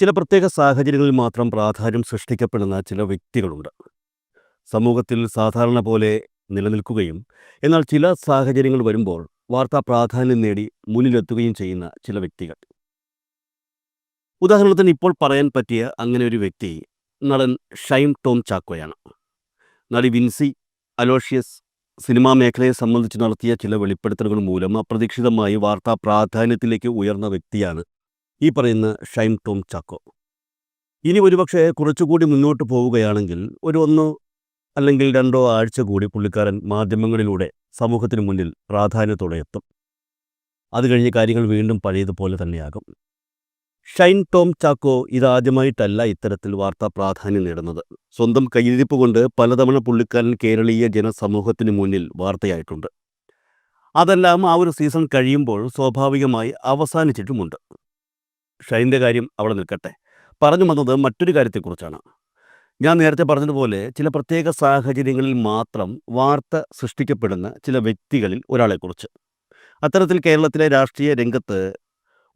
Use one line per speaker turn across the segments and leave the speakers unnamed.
ചില പ്രത്യേക സാഹചര്യങ്ങളിൽ മാത്രം പ്രാധാന്യം സൃഷ്ടിക്കപ്പെടുന്ന ചില വ്യക്തികളുണ്ട്. സമൂഹത്തിൽ സാധാരണ പോലെ നിലനിൽക്കുകയും എന്നാൽ ചില സാഹചര്യങ്ങൾ വരുമ്പോൾ വാർത്താ പ്രാധാന്യം നേടി മുന്നിലെത്തുകയും ചെയ്യുന്ന ചില വ്യക്തികൾ. ഉദാഹരണത്തിന് ഇപ്പോൾ പറയാൻ പറ്റിയ അങ്ങനെ ഒരു വ്യക്തി നടൻ ഷൈൻ ടോം ചാക്കോയാണ്. നടി വിൻസി അലോഷ്യസ് സിനിമാ മേഖലയെ സംബന്ധിച്ച് നടത്തിയ ചില വെളിപ്പെടുത്തലുകൾ മൂലം അപ്രതീക്ഷിതമായി വാർത്താ പ്രാധാന്യത്തിലേക്ക് ഉയർന്ന വ്യക്തിയാണ് ഈ പറയുന്ന ഷൈൻ ടോം ചാക്കോ. ഇനി ഒരുപക്ഷെ കുറച്ചുകൂടി മുന്നോട്ട് പോവുകയാണെങ്കിൽ ഒന്നോ അല്ലെങ്കിൽ 2 ആഴ്ച കൂടി പുള്ളിക്കാരൻ മാധ്യമങ്ങളിലൂടെ സമൂഹത്തിന് മുന്നിൽ പ്രാധാന്യത്തോടെ എത്തും. അത് കഴിഞ്ഞ് കാര്യങ്ങൾ വീണ്ടും പഴയതുപോലെ തന്നെയാകും. ഷൈൻ ടോം ചാക്കോ ഇതാദ്യമായിട്ടല്ല ഇത്തരത്തിൽ വാർത്താ പ്രാധാന്യം നേടുന്നത്. സ്വന്തം കയ്യിരിപ്പ് കൊണ്ട് പലതവണ പുള്ളിക്കാരൻ കേരളീയ ജനസമൂഹത്തിന് മുന്നിൽ വാർത്തയായിട്ടുണ്ട്. അതെല്ലാം ആ ഒരു സീസൺ കഴിയുമ്പോൾ സ്വാഭാവികമായി അവസാനിച്ചിട്ടുമുണ്ട്. ഷൈൻ്റെ കാര്യം അവിടെ നിൽക്കട്ടെ. പറഞ്ഞു വന്നത് മറ്റൊരു കാര്യത്തെക്കുറിച്ചാണ്. ഞാൻ നേരത്തെ പറഞ്ഞതുപോലെ ചില പ്രത്യേക സാഹചര്യങ്ങളിൽ മാത്രം വാർത്ത സൃഷ്ടിക്കപ്പെടുന്ന ചില വ്യക്തികളിൽ ഒരാളെക്കുറിച്ച്. അത്തരത്തിൽ കേരളത്തിലെ രാഷ്ട്രീയ രംഗത്ത്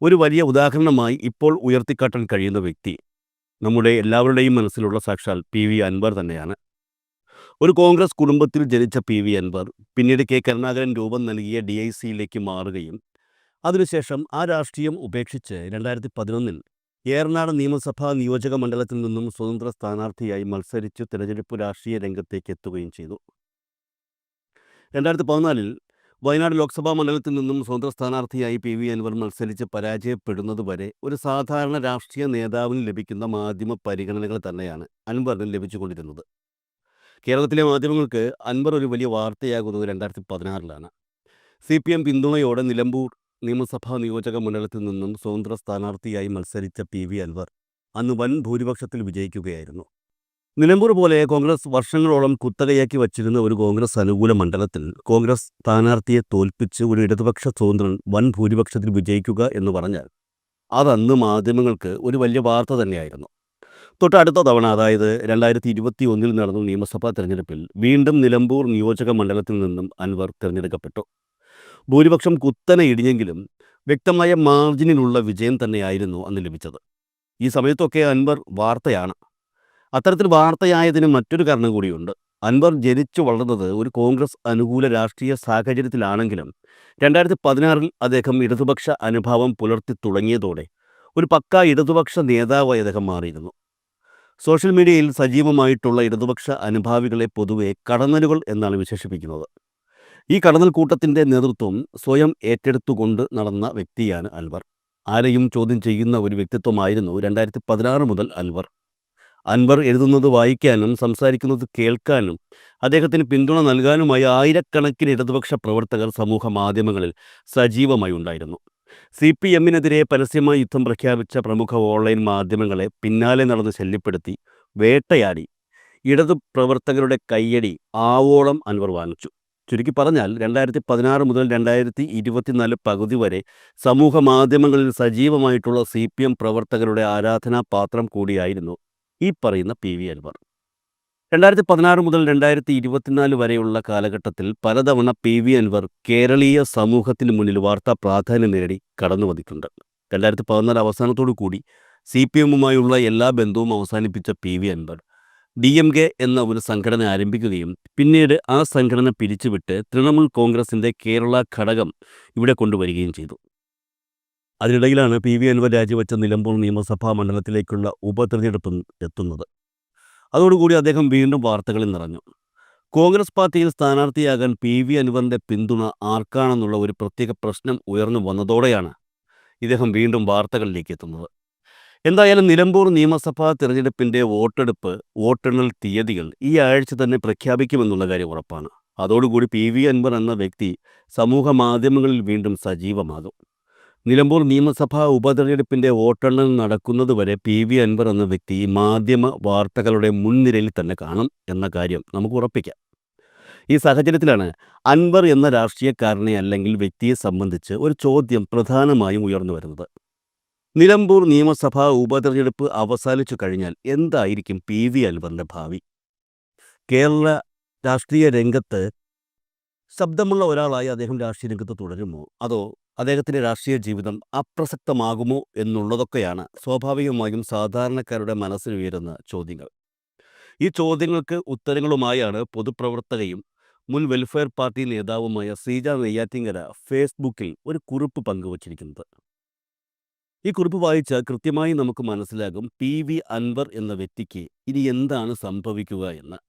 ഒരു വലിയ ഉദാഹരണമായി ഇപ്പോൾ ഉയർത്തിക്കാട്ടാൻ കഴിയുന്ന വ്യക്തി നമ്മുടെ എല്ലാവരുടെയും മനസ്സിലുള്ള സാക്ഷാൽ PV അൻവർ തന്നെയാണ്. ഒരു കോൺഗ്രസ് കുടുംബത്തിൽ ജനിച്ച PV അൻവർ പിന്നീട് K കരുണാകരൻ രൂപം നൽകിയ DICയിലേക്ക് മാറുകയും അതിനുശേഷം ആ രാഷ്ട്രീയം ഉപേക്ഷിച്ച് 2011 ഏറനാട് നിയമസഭാ നിയോജക മണ്ഡലത്തിൽ നിന്നും സ്വതന്ത്ര സ്ഥാനാർത്ഥിയായി മത്സരിച്ച് തിരഞ്ഞെടുപ്പ് രാഷ്ട്രീയ രംഗത്തേക്ക് എത്തുകയും ചെയ്തു. 2014 വയനാട് ലോക്സഭാ മണ്ഡലത്തിൽ നിന്നും സ്വതന്ത്ര സ്ഥാനാർത്ഥിയായി PV അൻവർ മത്സരിച്ച് പരാജയപ്പെടുന്നതുവരെ ഒരു സാധാരണ രാഷ്ട്രീയ നേതാവിന് ലഭിക്കുന്ന മാധ്യമ പരിഗണനകൾ തന്നെയാണ് അൻവറിന് ലഭിച്ചുകൊണ്ടിരുന്നത്. കേരളത്തിലെ മാധ്യമങ്ങൾക്ക് അൻവർ ഒരു വലിയ വാർത്തയാകുന്നത് 2016 CPM പിന്തുണയോടെ നിലമ്പൂർ നിയമസഭാ നിയോജക മണ്ഡലത്തിൽ നിന്നും സ്വതന്ത്ര സ്ഥാനാർത്ഥിയായി മത്സരിച്ച PV അൻവർ അന്ന് വൻ ഭൂരിപക്ഷത്തിൽ വിജയിക്കുകയായിരുന്നു. നിലമ്പൂർ പോലെ കോൺഗ്രസ് വർഷങ്ങളോളം കുത്തകയാക്കി വച്ചിരുന്ന ഒരു കോൺഗ്രസ് അനുകൂല മണ്ഡലത്തിൽ കോൺഗ്രസ് സ്ഥാനാർത്ഥിയെ തോൽപ്പിച്ച് ഒരു ഇടതുപക്ഷ സ്വതന്ത്രൻ വൻ ഭൂരിപക്ഷത്തിൽ വിജയിക്കുക എന്ന് പറഞ്ഞാൽ അതന്ന് മാധ്യമങ്ങൾക്ക് ഒരു വലിയ വാർത്ത തന്നെയായിരുന്നു. തൊട്ടടുത്ത തവണ, അതായത് 2021 നടന്ന നിയമസഭാ തെരഞ്ഞെടുപ്പിൽ വീണ്ടും നിലമ്പൂർ നിയോജക മണ്ഡലത്തിൽ നിന്നും അൻവർ തിരഞ്ഞെടുക്കപ്പെട്ടു. ഭൂരിപക്ഷം കുത്തനെ ഇടിഞ്ഞെങ്കിലും വ്യക്തമായ മാർജിനിലുള്ള വിജയം തന്നെയായിരുന്നു അന്ന് ലഭിച്ചത്. ഈ സമയത്തൊക്കെ അൻവർ വാർത്തയാണ്. അത്തരത്തിൽ വാർത്തയായതിന് മറ്റൊരു കാരണം കൂടിയുണ്ട്. അൻവർ ജനിച്ചു വളർന്നത് ഒരു കോൺഗ്രസ് അനുകൂല രാഷ്ട്രീയ സാഹചര്യത്തിലാണെങ്കിലും 2016 അദ്ദേഹം ഇടതുപക്ഷ അനുഭാവം പുലർത്തി തുടങ്ങിയതോടെ ഒരു പക്കാ ഇടതുപക്ഷ നേതാവായി അദ്ദേഹം മാറിയിരുന്നു. സോഷ്യൽ മീഡിയയിൽ സജീവമായിട്ടുള്ള ഇടതുപക്ഷ അനുഭാവികളെ പൊതുവെ കടന്നലുകൾ എന്നാണ് വിശേഷിപ്പിക്കുന്നത്. ഈ കടന്നൽ കൂട്ടത്തിൻ്റെ നേതൃത്വം സ്വയം ഏറ്റെടുത്തുകൊണ്ട് നടന്ന വ്യക്തിയാണ് അൻവർ. ആരെയും ചോദ്യം ചെയ്യുന്ന ഒരു വ്യക്തിത്വമായിരുന്നു 2016 മുതൽ അൻവർ എഴുതുന്നത് വായിക്കാനും സംസാരിക്കുന്നത് കേൾക്കാനും അദ്ദേഹത്തിന് പിന്തുണ നൽകാനുമായി ആയിരക്കണക്കിന് ഇടതുപക്ഷ പ്രവർത്തകർ സമൂഹ മാധ്യമങ്ങളിൽ സജീവമായി ഉണ്ടായിരുന്നു. CPMനെതിരെ പരസ്യമായി യുദ്ധം പ്രഖ്യാപിച്ച പ്രമുഖ ഓൺലൈൻ മാധ്യമങ്ങളെ പിന്നാലെ നടന്ന് ശല്യപ്പെടുത്തി വേട്ടയാടി ഇടതു പ്രവർത്തകരുടെ കയ്യടി ആവോളം അൻവർ വാങ്ങിച്ചു. ചുരുക്കി പറഞ്ഞാൽ 2016 മുതൽ 2024 പകുതി വരെ സമൂഹ മാധ്യമങ്ങളിൽ സജീവമായിട്ടുള്ള CPM പ്രവർത്തകരുടെ ആരാധനാപാത്രം കൂടിയായിരുന്നു ഈ പറയുന്ന PV അൻവർ. 2016 മുതൽ 2024 വരെയുള്ള കാലഘട്ടത്തിൽ പലതവണ PV അൻവർ കേരളീയ സമൂഹത്തിന് മുന്നിൽ വാർത്താ പ്രാധാന്യം നേടി കടന്നു വന്നിട്ടുണ്ട്. 2014 അവസാനത്തോടു കൂടി CPMുമായുള്ള എല്ലാ ബന്ധവും അവസാനിപ്പിച്ച PV അൻവർ DMK എന്ന ഒരു സംഘടന ആരംഭിക്കുകയും പിന്നീട് ആ സംഘടന പിരിച്ചുവിട്ട് തൃണമൂൽ കോൺഗ്രസിൻ്റെ കേരള ഘടകം ഇവിടെ കൊണ്ടുവരികയും ചെയ്തു. അതിനിടയിലാണ് PV അൻവർ രാജിവെച്ച നിലമ്പൂർ നിയമസഭാ മണ്ഡലത്തിലേക്കുള്ള ഉപതെരഞ്ഞെടുപ്പ് എത്തുന്നത്. അതോടുകൂടി അദ്ദേഹം വീണ്ടും വാർത്തകളിൽ നിറഞ്ഞു. കോൺഗ്രസ് പാർട്ടിയിൽ സ്ഥാനാർത്ഥിയാകാൻ PV അൻവറിൻ്റെ പിന്തുണ ആർക്കാണെന്നുള്ള ഒരു പ്രത്യേക പ്രശ്നം ഉയർന്നു വന്നതോടെയാണ് ഇദ്ദേഹം വീണ്ടും വാർത്തകളിലേക്ക് എത്തുന്നത്. എന്തായാലും നിലമ്പൂർ നിയമസഭാ തിരഞ്ഞെടുപ്പിൻ്റെ വോട്ടെണ്ണൽ തീയതികൾ ഈ ആഴ്ച തന്നെ പ്രഖ്യാപിക്കുമെന്നുള്ള കാര്യം ഉറപ്പാണ്. അതോടുകൂടി PV അൻവർ എന്ന വ്യക്തി സമൂഹ മാധ്യമങ്ങളിൽ വീണ്ടും സജീവമാകും. നിലമ്പൂർ നിയമസഭാ ഉപതെരഞ്ഞെടുപ്പിൻ്റെ വോട്ടെണ്ണൽ നടക്കുന്നതുവരെ PV അൻവർ എന്ന വ്യക്തി മാധ്യമ വാർത്തകളുടെ മുൻനിരയിൽ തന്നെ കാണും എന്ന കാര്യം നമുക്ക് ഉറപ്പിക്കാം. ഈ സാഹചര്യത്തിലാണ് അൻവർ എന്ന രാഷ്ട്രീയക്കാരനെ അല്ലെങ്കിൽ വ്യക്തിയെ സംബന്ധിച്ച് ഒരു ചോദ്യം പ്രധാനമായും ഉയർന്നു വരുന്നത്. നിലമ്പൂർ നിയമസഭാ ഉപതെരഞ്ഞെടുപ്പ് അവസാനിച്ചു കഴിഞ്ഞാൽ എന്തായിരിക്കും PV അൻവറിൻ്റെ ഭാവി? കേരള രാഷ്ട്രീയ രംഗത്ത് ശബ്ദമുള്ള ഒരാളായി അദ്ദേഹം രാഷ്ട്രീയ രംഗത്ത് തുടരുമോ? അതോ അദ്ദേഹത്തിൻ്റെ രാഷ്ട്രീയ ജീവിതം അപ്രസക്തമാകുമോ എന്നുള്ളതൊക്കെയാണ് സ്വാഭാവികമായും സാധാരണക്കാരുടെ മനസ്സിലുയരുന്ന ചോദ്യങ്ങൾ. ഈ ചോദ്യങ്ങൾക്ക് ഉത്തരങ്ങളുമായാണ് പൊതുപ്രവർത്തകയും മുൻ വെൽഫെയർ പാർട്ടി നേതാവുമായ ശ്രീജ നെയ്യാറ്റിങ്കര ഫേസ്ബുക്കിൽ ഒരു കുറിപ്പ് പങ്കുവച്ചിരിക്കുന്നത്. ഈ കുറിപ്പ് വായിച്ചാൽ കൃത്യമായി നമുക്ക് മനസ്സിലാകും PV അൻവർ എന്ന വ്യക്തിക്ക് ഇനി എന്താണ് സംഭവിക്കുക എന്ന്.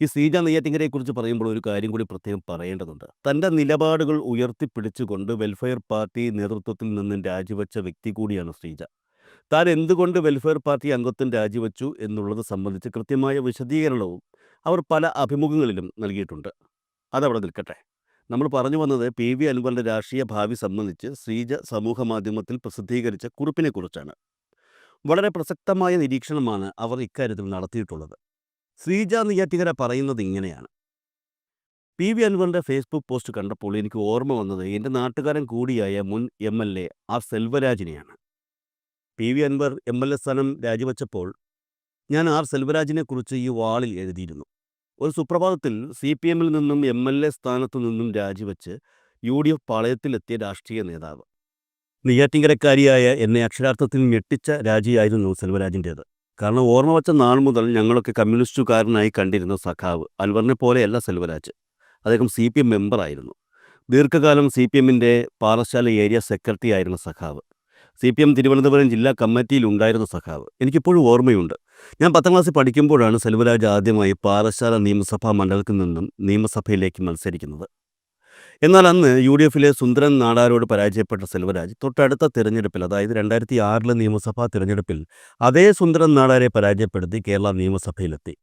ഈ ശ്രീജ നെയ്യാറ്റിങ്കരയെക്കുറിച്ച് പറയുമ്പോൾ ഒരു കാര്യം കൂടി പ്രത്യേകം പറയേണ്ടതുണ്ട്. തൻ്റെ നിലപാടുകൾ ഉയർത്തിപ്പിടിച്ചുകൊണ്ട് വെൽഫെയർ പാർട്ടി നേതൃത്വത്തിൽ നിന്നും രാജിവെച്ച വ്യക്തി കൂടിയാണ് ശ്രീജ. താൻ എന്തുകൊണ്ട് വെൽഫെയർ പാർട്ടി അംഗത്വം രാജിവെച്ചു എന്നുള്ളത് സംബന്ധിച്ച് കൃത്യമായ വിശദീകരണവും അവർ പല അഭിമുഖങ്ങളിലും നൽകിയിട്ടുണ്ട്. അതവിടെ നിൽക്കട്ടെ. നമ്മൾ പറഞ്ഞു വന്നത് PV അൻവറിൻ്റെ രാഷ്ട്രീയ ഭാവി സംബന്ധിച്ച് ശ്രീജ സമൂഹ മാധ്യമത്തിൽ പ്രസിദ്ധീകരിച്ച കുറിപ്പിനെക്കുറിച്ചാണ്. വളരെ പ്രസക്തമായ നിരീക്ഷണമാണ് അവർ ഇക്കാര്യത്തിൽ നടത്തിയിട്ടുള്ളത്. ശ്രീജ നെയ്യാറ്റിങ്കര പറയുന്നത് ഇങ്ങനെയാണ്: PV അൻവറിൻ്റെ ഫേസ്ബുക്ക് പോസ്റ്റ് കണ്ടപ്പോൾ എനിക്ക് ഓർമ്മ വന്നത് എൻ്റെ നാട്ടുകാരൻ കൂടിയായ മുൻ MLA ആർ സെൽവരാജിനെയാണ്. PV അൻവർ MLA സ്ഥാനം രാജിവെച്ചപ്പോൾ ഞാൻ ആർ സെൽവരാജിനെക്കുറിച്ച് ഈ വാളിൽ എഴുതിയിരുന്നു. ഒരു സുപ്രഭാതത്തിൽ CPMൽ നിന്നും MLA സ്ഥാനത്തു നിന്നും രാജിവെച്ച് UDF പാളയത്തിലെത്തിയ രാഷ്ട്രീയ നേതാവ്. നെയ്യാറ്റിങ്കരക്കാരിയായ എന്നെ അക്ഷരാർത്ഥത്തിൽ ഞെട്ടിച്ച രാജിയായിരുന്നു സെൽവരാജിൻ്റേത്. കാരണം ഓർമ്മ വച്ച നാൾ മുതൽ ഞങ്ങളൊക്കെ കമ്മ്യൂണിസ്റ്റുകാരനായി കണ്ടിരുന്ന സഖാവ് അൻവറിനെ പോലെയല്ല സെൽവരാജ്. അദ്ദേഹം CPM മെമ്പറായിരുന്നു. ദീർഘകാലം CPMൻ്റെ പാറശാല ഏരിയ സെക്രട്ടറി ആയിരുന്ന സഖാവ്. CPM തിരുവനന്തപുരം ജില്ലാ കമ്മിറ്റിയിൽ ഉണ്ടായിരുന്ന സഖാവ്. എനിക്കിപ്പോഴും ഓർമ്മയുണ്ട്. ഞാൻ 10ാം ക്ലാസ്സിൽ പഠിക്കുമ്പോഴാണ് സെൽവരാജ് ആദ്യമായി പാറശാല നിയമസഭാ മണ്ഡലത്തിൽ നിന്നും നിയമസഭയിലേക്ക് മത്സരിക്കുന്നത്. എന്നാൽ അന്ന് UDFലെ സുന്ദരൻ നാടാരോട് പരാജയപ്പെട്ട സെൽവരാജ് തൊട്ടടുത്ത തിരഞ്ഞെടുപ്പിൽ, അതായത് 2006 നിയമസഭാ തിരഞ്ഞെടുപ്പിൽ അതേ സുന്ദരൻ നാടാരെ പരാജയപ്പെടുത്തി കേരള നിയമസഭയിലെത്തി.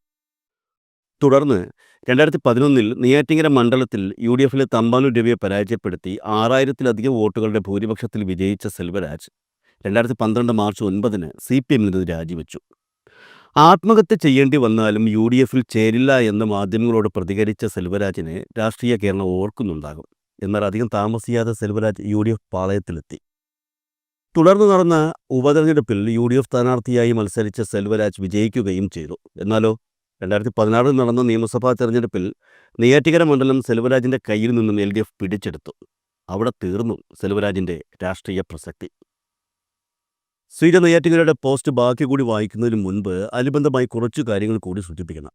തുടർന്ന് 2011 നെയ്യാറ്റിങ്കര മണ്ഡലത്തിൽ UDFലെ തമ്പാനൂർ രവിയെ പരാജയപ്പെടുത്തി 6000-ലധികം വോട്ടുകളുടെ ഭൂരിപക്ഷത്തിൽ വിജയിച്ച സെൽവരാജ് 2012 മാർച്ച് 9 CPMൽ നിന്ന് രാജിവെച്ചു. ആത്മഹത്യ ചെയ്യേണ്ടി വന്നാലും UDFൽ ചേരില്ല എന്ന് മാധ്യമങ്ങളോട് പ്രതികരിച്ച സെൽവരാജിനെ രാഷ്ട്രീയ കേരളം ഓർക്കുന്നുണ്ടാകും. എന്നാൽ അധികം താമസിയാതെ സെൽവരാജ് UDF പാളയത്തിലെത്തി. തുടർന്ന് നടന്ന ഉപതെരഞ്ഞെടുപ്പിൽ UDF സ്ഥാനാർത്ഥിയായി മത്സരിച്ച സെൽവരാജ് വിജയിക്കുകയും ചെയ്തു. എന്നാലോ 2016 നടന്ന നിയമസഭാ തെരഞ്ഞെടുപ്പിൽ നെയ്യാറ്റിങ്കര മണ്ഡലം സെൽവരാജിൻ്റെ കയ്യിൽ നിന്നും LDF പിടിച്ചെടുത്തു. അവിടെ തീർന്നു സെൽവരാജിൻ്റെ രാഷ്ട്രീയ പ്രസക്തി. ശ്രീജ നെയ്യാറ്റിങ്കരയുടെ പോസ്റ്റ് ബാക്കി കൂടി വായിക്കുന്നതിന് മുൻപ് അനുബന്ധമായി കുറച്ചു കാര്യങ്ങൾ കൂടി സൂചിപ്പിക്കണം.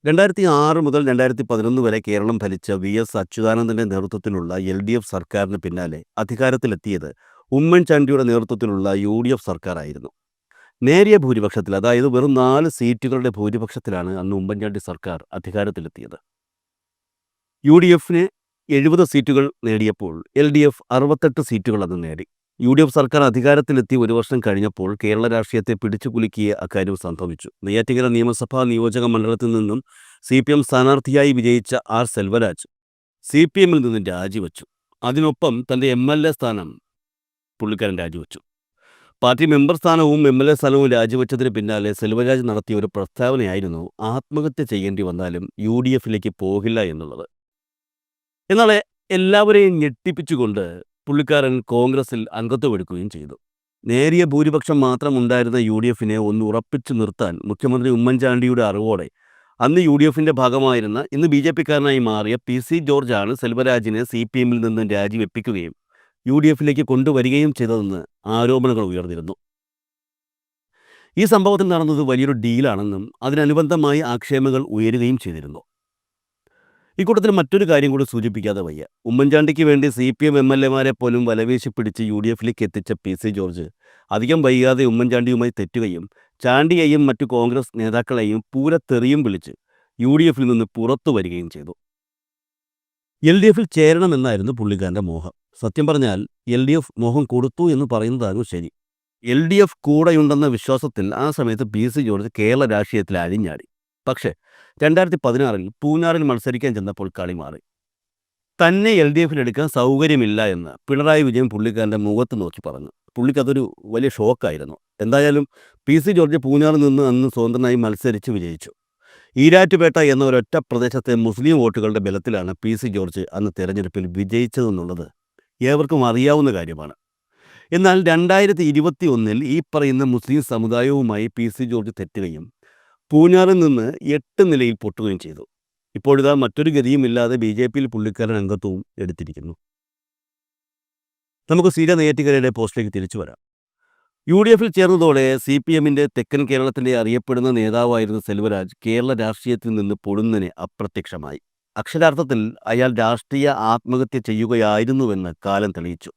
2006 മുതൽ 2011 വരെ കേരളം ഭരിച്ച VS അച്യുതാനന്ദൻ്റെ നേതൃത്വത്തിലുള്ള LDF സർക്കാരിന് പിന്നാലെ അധികാരത്തിലെത്തിയത് ഉമ്മൻചാണ്ടിയുടെ നേതൃത്വത്തിലുള്ള UDF സർക്കാരായിരുന്നു. നേരിയ ഭൂരിപക്ഷത്തിൽ, അതായത് വെറും 4 സീറ്റുകളുടെ ഭൂരിപക്ഷത്തിലാണ് അന്ന് ഉമ്മൻചാണ്ടി സർക്കാർ അധികാരത്തിലെത്തിയത്. UDFന് 70 സീറ്റുകൾ നേടിയപ്പോൾ LDF 68 സീറ്റുകൾ അന്ന് നേടി. UDF സർക്കാർ അധികാരത്തിലെത്തി 1 വർഷം കഴിഞ്ഞപ്പോൾ കേരള രാഷ്ട്രീയത്തെ പിടിച്ചുകുലുക്കിയ അക്കാര്യം സംഭവിച്ചു. നെയ്യാറ്റിങ്കര നിയമസഭാ നിയോജക മണ്ഡലത്തിൽ നിന്നും CPM സ്ഥാനാർത്ഥിയായി വിജയിച്ച ആർ സെൽവരാജ് CPMൽ നിന്നും രാജിവെച്ചു. അതിനൊപ്പം തൻ്റെ MLA സ്ഥാനം പുള്ളിക്കാരൻ രാജിവെച്ചു. പാർട്ടി മെമ്പർ സ്ഥാനവും MLA സ്ഥാനവും രാജിവെച്ചതിന് പിന്നാലെ സെൽവരാജ് നടത്തിയ ഒരു പ്രസ്താവനയായിരുന്നു ആത്മഹത്യ ചെയ്യേണ്ടി വന്നാലും UDFലേക്ക് പോകില്ല എന്നുള്ളത്. എന്നാൽ എല്ലാവരെയും ഞെട്ടിപ്പിച്ചുകൊണ്ട് പുള്ളിക്കാരൻ കോൺഗ്രസിൽ അംഗത്വമെടുക്കുകയും ചെയ്തു. നേരിയ ഭൂരിപക്ഷം മാത്രം ഉണ്ടായിരുന്ന UDFനെ ഒന്ന് ഉറപ്പിച്ചു നിർത്താൻ മുഖ്യമന്ത്രി ഉമ്മൻചാണ്ടിയുടെ അറിവോടെ അന്ന് UDFൻ്റെ ഭാഗമായിരുന്ന ഇന്ന് BJPക്കാരനായി മാറിയ PC ജോർജാണ് സെൽവരാജിനെ CPMൽ നിന്നും രാജിവെപ്പിക്കുകയും UDFലേക്ക് കൊണ്ടുവരികയും ചെയ്തതെന്ന് ആരോപണങ്ങൾ ഉയർന്നിരുന്നു. ഈ സംഭവത്തിൽ നടന്നത് വലിയൊരു ഡീലാണെന്നും അതിനനുബന്ധമായി ആക്ഷേപങ്ങൾ ഉയരുകയും ചെയ്തിരുന്നു. ഇക്കൂട്ടത്തിൽ മറ്റൊരു കാര്യം കൂടി സൂചിപ്പിക്കാതെ വയ്യ. ഉമ്മൻചാണ്ടിക്ക് വേണ്ടി CPM MLAമാരെ പോലും വലവീശി പിടിച്ച് UDFലേക്ക് എത്തിച്ച PC ജോർജ് അധികം വൈകാതെ ഉമ്മൻചാണ്ടിയുമായി തെറ്റുകയും ചാണ്ടിയെയും മറ്റു കോൺഗ്രസ് നേതാക്കളെയും പൂരത്തെറിയും വിളിച്ച് UDFൽ നിന്ന് പുറത്തു വരികയും ചെയ്തു. LDFൽ ചേരണമെന്നായിരുന്നു പുള്ളിക്കാരൻ്റെ മോഹം. സത്യം പറഞ്ഞാൽ LDF മോഹം കൊടുത്തു എന്ന് പറയുന്നതാകും ശരി. LDF കൂടെയുണ്ടെന്ന വിശ്വാസത്തിൽ ആ സമയത്ത് PC ജോർജ് കേരള രാഷ്ട്രീയത്തിൽ അഴിഞ്ഞാടി. പക്ഷേ 2016 പൂഞ്ഞാറിൽ മത്സരിക്കാൻ ചെന്നപ്പോൾ കളി മാറി. തന്നെ LDFലെടുക്കാൻ സൗകര്യമില്ല എന്ന് പിണറായി വിജയൻ പുള്ളിക്കാരൻ്റെ മുഖത്ത് നോക്കി പറഞ്ഞു. പുള്ളിക്കതൊരു വലിയ ഷോക്കായിരുന്നു. എന്തായാലും PC ജോർജ് പൂഞ്ഞാറിൽ നിന്ന് അന്ന് സ്വതന്ത്രനായി മത്സരിച്ച് വിജയിച്ചു. ഈരാറ്റുപേട്ട എന്ന ഒരൊറ്റ പ്രദേശത്തെ മുസ്ലിം വോട്ടുകളുടെ ബലത്തിലാണ് PC ജോർജ് അന്ന് തെരഞ്ഞെടുപ്പിൽ വിജയിച്ചതെന്നുള്ളത് ഏവർക്കും അറിയാവുന്ന കാര്യമാണ്. എന്നാൽ 2021 ഈ പറയുന്ന മുസ്ലിം സമുദായവുമായി PC ജോർജ് തെറ്റുകയും പൂഞ്ഞാറിൽ നിന്ന് 8 നിലയിൽ പൊട്ടുകയും ചെയ്തു. ഇപ്പോഴിതാ മറ്റൊരു ഗതിയുമില്ലാതെ BJPയിൽ പുള്ളിക്കാരൻ അംഗത്വവും എടുത്തിരിക്കുന്നു. നമുക്ക് സീര നെയ്യാറ്റിൻകരയുടെ പോസ്റ്റിലേക്ക് തിരിച്ചു വരാം. UDFിൽ ചേർന്നതോടെ CPMന്റെ തെക്കൻ കേരളത്തിലെ അറിയപ്പെടുന്ന നേതാവായിരുന്ന സെൽവരാജ് കേരള രാഷ്ട്രീയത്തിൽ നിന്ന് പൊടുന്നനെ അപ്രത്യക്ഷമായി. അക്ഷരാർത്ഥത്തിൽ അയാൾ രാഷ്ട്രീയ ആത്മഹത്യ ചെയ്യുകയായിരുന്നുവെന്ന് കാലം തെളിയിച്ചു.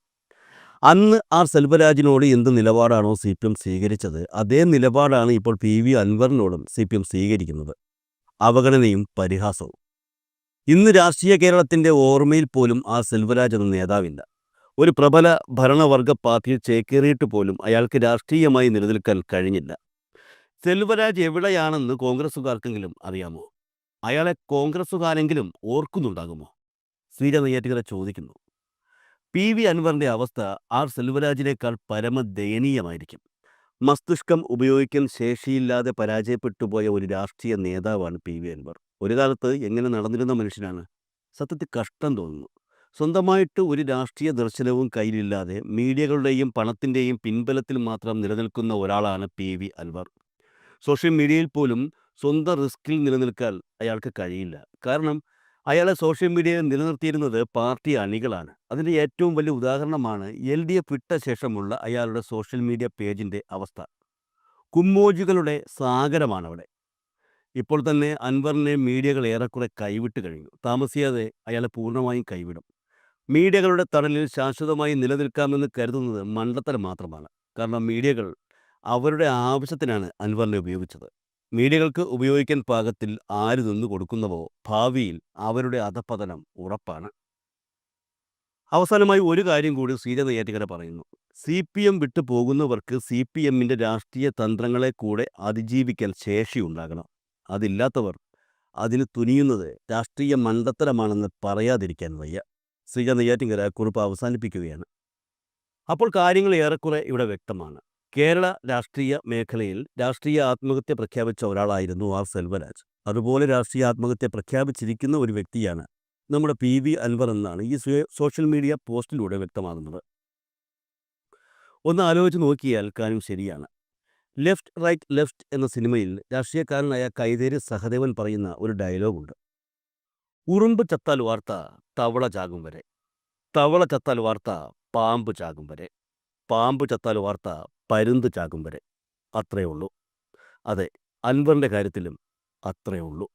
അന്ന് സെൽവരാജിനോട് എന്ത് നിലപാടാണോ CPM സ്വീകരിച്ചത്, അതേ നിലപാടാണ് ഇപ്പോൾ PV അൻവറിനോടും CPM സ്വീകരിക്കുന്നത്. അവഗണനയും പരിഹാസവും. ഇന്ന് രാഷ്ട്രീയ കേരളത്തിൻ്റെ ഓർമ്മയിൽ പോലും സെൽവരാജ് എന്ന നേതാവില്ല. ഒരു പ്രബല ഭരണവർഗ പാർട്ടിയിൽ ചേക്കേറിയിട്ട് പോലും അയാൾക്ക് രാഷ്ട്രീയമായി നിലനിൽക്കാൻ കഴിഞ്ഞില്ല. സെൽവരാജ് എവിടെയാണെന്ന് കോൺഗ്രസ്സുകാർക്കെങ്കിലും അറിയാമോ? അയാളെ കോൺഗ്രസ്സുകാരെങ്കിലും ഓർക്കുന്നുണ്ടാകുമോ? സീര നെയ്യാറ്റിൻകര ചോദിക്കുന്നു. PV അൻവറിൻ്റെ അവസ്ഥ സെൽവരാജിനേക്കാൾ പരമദയനീയമായിരിക്കും. മസ്തിഷ്കം ഉപയോഗിക്കാൻ ശേഷിയില്ലാതെ പരാജയപ്പെട്ടുപോയ ഒരു രാഷ്ട്രീയ നേതാവാണ് PV അൻവർ. ഒരു കാലത്ത് എങ്ങനെ നടന്നിരുന്ന മനുഷ്യനാണ്. സത്യത്തിൽ കഷ്ടം തോന്നുന്നു. സ്വന്തമായിട്ട് ഒരു രാഷ്ട്രീയ ദർശനവും കയ്യിലില്ലാതെ മീഡിയകളുടെയും പണത്തിൻ്റെയും പിൻബലത്തിൽ മാത്രം നിലനിൽക്കുന്ന ഒരാളാണ് PV അൻവർ. സോഷ്യൽ മീഡിയയിൽ പോലും സ്വന്തം റിസ്കിൽ നിലനിൽക്കാൻ അയാൾക്ക് കഴിയില്ല. കാരണം അയാളെ സോഷ്യൽ മീഡിയയിൽ നിലനിർത്തിയിരുന്നത് പാർട്ടി അണികളാണ്. അതിൻ്റെ ഏറ്റവും വലിയ ഉദാഹരണമാണ് LDF വിട്ട ശേഷമുള്ള അയാളുടെ സോഷ്യൽ മീഡിയ പേജിൻ്റെ അവസ്ഥ. കുമ്മോജികളുടെ സാഗരമാണവിടെ. ഇപ്പോൾ തന്നെ അൻവറിനെ മീഡിയകൾ ഏറെക്കുറെ കൈവിട്ട് കഴിഞ്ഞു. താമസിയാതെ അയാളെ പൂർണ്ണമായും കൈവിടും. മീഡിയകളുടെ തണലിൽ ശാശ്വതമായി നിലനിൽക്കാമെന്ന് കരുതുന്നത് മണ്ടത്തരം മാത്രമാണ്. കാരണം മീഡിയകൾ അവരുടെ ആവശ്യത്തിനാണ് അൻവറിനെ ഉപയോഗിച്ചത്. മീഡിയകൾക്ക് ഉപയോഗിക്കാൻ പാകത്തിൽ ആര് നിന്നു കൊടുക്കുന്നവോ ഭാവിയിൽ അവരുടെ അധപതനം ഉറപ്പാണ്. അവസാനമായി ഒരു കാര്യം കൂടി സീര നെയ്യാറ്റിൻകര പറയുന്നു. CPM വിട്ടു പോകുന്നവർക്ക് CPMന്റെ രാഷ്ട്രീയ തന്ത്രങ്ങളെ കൂടെ അതിജീവിക്കാൻ ശേഷിയുണ്ടാകണം. അതില്ലാത്തവർ അതിന് തുനിയുന്നത് രാഷ്ട്രീയ മണ്ടത്തരമാണെന്ന് പറയാതിരിക്കാൻ വയ്യ. സീര നെയ്യാറ്റിൻകര കുറിപ്പ് അവസാനിപ്പിക്കുകയാണ്. അപ്പോൾ കാര്യങ്ങൾ ഏറെക്കുറെ ഇവിടെ വ്യക്തമാണ്. കേരള രാഷ്ട്രീയ മേഖലയിൽ രാഷ്ട്രീയ ആത്മഹത്യ പ്രഖ്യാപിച്ച ഒരാളായിരുന്നു സെൽവരാജ്. അതുപോലെ രാഷ്ട്രീയ ആത്മഹത്യ പ്രഖ്യാപിച്ചിരിക്കുന്ന ഒരു വ്യക്തിയാണ് നമ്മുടെ PV അൻവർ എന്നാണ് ഈ സോഷ്യൽ മീഡിയ പോസ്റ്റിലൂടെ വ്യക്തമാകുന്നത്. ഒന്ന് ആലോചിച്ച് നോക്കിയാൽ കാര്യം ശരിയാണ്. ലെഫ്റ്റ് റൈറ്റ് ലെഫ്റ്റ് എന്ന സിനിമയിൽ രാഷ്ട്രീയക്കാരനായ കൈതേരി സഹദേവൻ പറയുന്ന ഒരു ഡയലോഗുണ്ട്. ഉറുമ്പ് ചത്താൽ വാർത്ത തവള ചാകും വരെ, തവള ചത്താൽ വാർത്ത പാമ്പ് ചാകും വരെ, പാമ്പ് ചത്താൽ വാർത്ത പരുന്ത് ചാകും വരെ. അത്രയേ ഉള്ളൂ. അതെ, അൻവറിൻ്റെ കാര്യത്തിലും അത്രയേ ഉള്ളൂ.